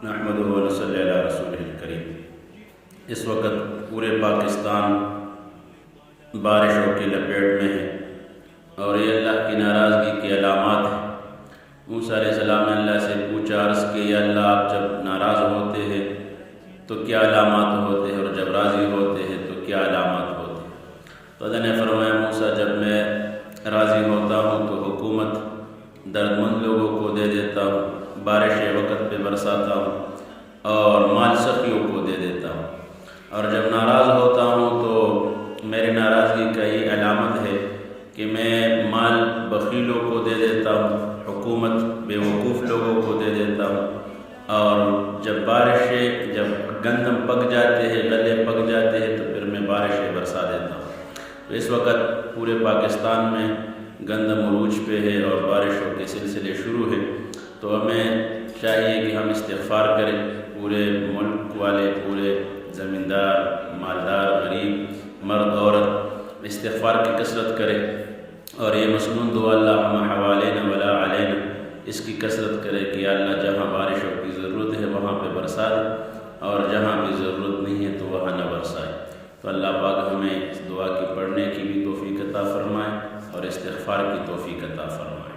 نحمدہ و نصلی علی رسولہ الکریم۔ اس وقت پورے پاکستان بارشوں کی لپیٹ میں ہے اور یہ اللہ کی ناراضگی کی علامات ہیں۔ موسیٰ علیہ السلام نے اللہ سے پوچھا، عرض کہ یا اللہ آپ جب ناراض ہوتے ہیں تو کیا علامات ہوتے ہیں، اور جب راضی ہوتے ہیں تو کیا علامات ہوتے ہیں؟ تو اللہ نے فرمایا، موسیٰ جب میں راضی ہوتا ہوں تو حکومت درد مند لوگوں کو دے دیتا ہوں، بارشیں وقت پہ برساتا ہوں اور مال سخیوں کو دے دیتا ہوں، اور جب ناراض ہوتا ہوں تو میری ناراضگی کا یہ علامت ہے کہ میں مال بخیلوں کو دے دیتا ہوں، حکومت بے وقوف لوگوں کو دے دیتا ہوں، اور جب گندم پک جاتے ہیں، غلے پک جاتے ہیں تو پھر میں بارشیں برسا دیتا ہوں۔ تو اس وقت پورے پاکستان میں گندم عروج پہ ہے اور بارشوں کے سلسلے شروع ہے، تو ہمیں چاہیے کہ ہم استغفار کریں، پورے ملک والے، پورے زمیندار، مالدار، غریب، مرد، عورت استغفار کی کثرت کرے، اور یہ مسنون دعا اللہم حوالین ولا علینا، اس کی کثرت کرے کہ یا اللہ جہاں بارشوں کی ضرورت ہے وہاں پہ برسا دے، اور جہاں بھی ضرورت نہیں ہے تو وہاں نہ برسائے۔ تو اللہ پاک ہمیں اس دعا کی پڑھنے کی بھی توفیق عطا فرمائے اور استغفار کی توفیق عطا فرمائے۔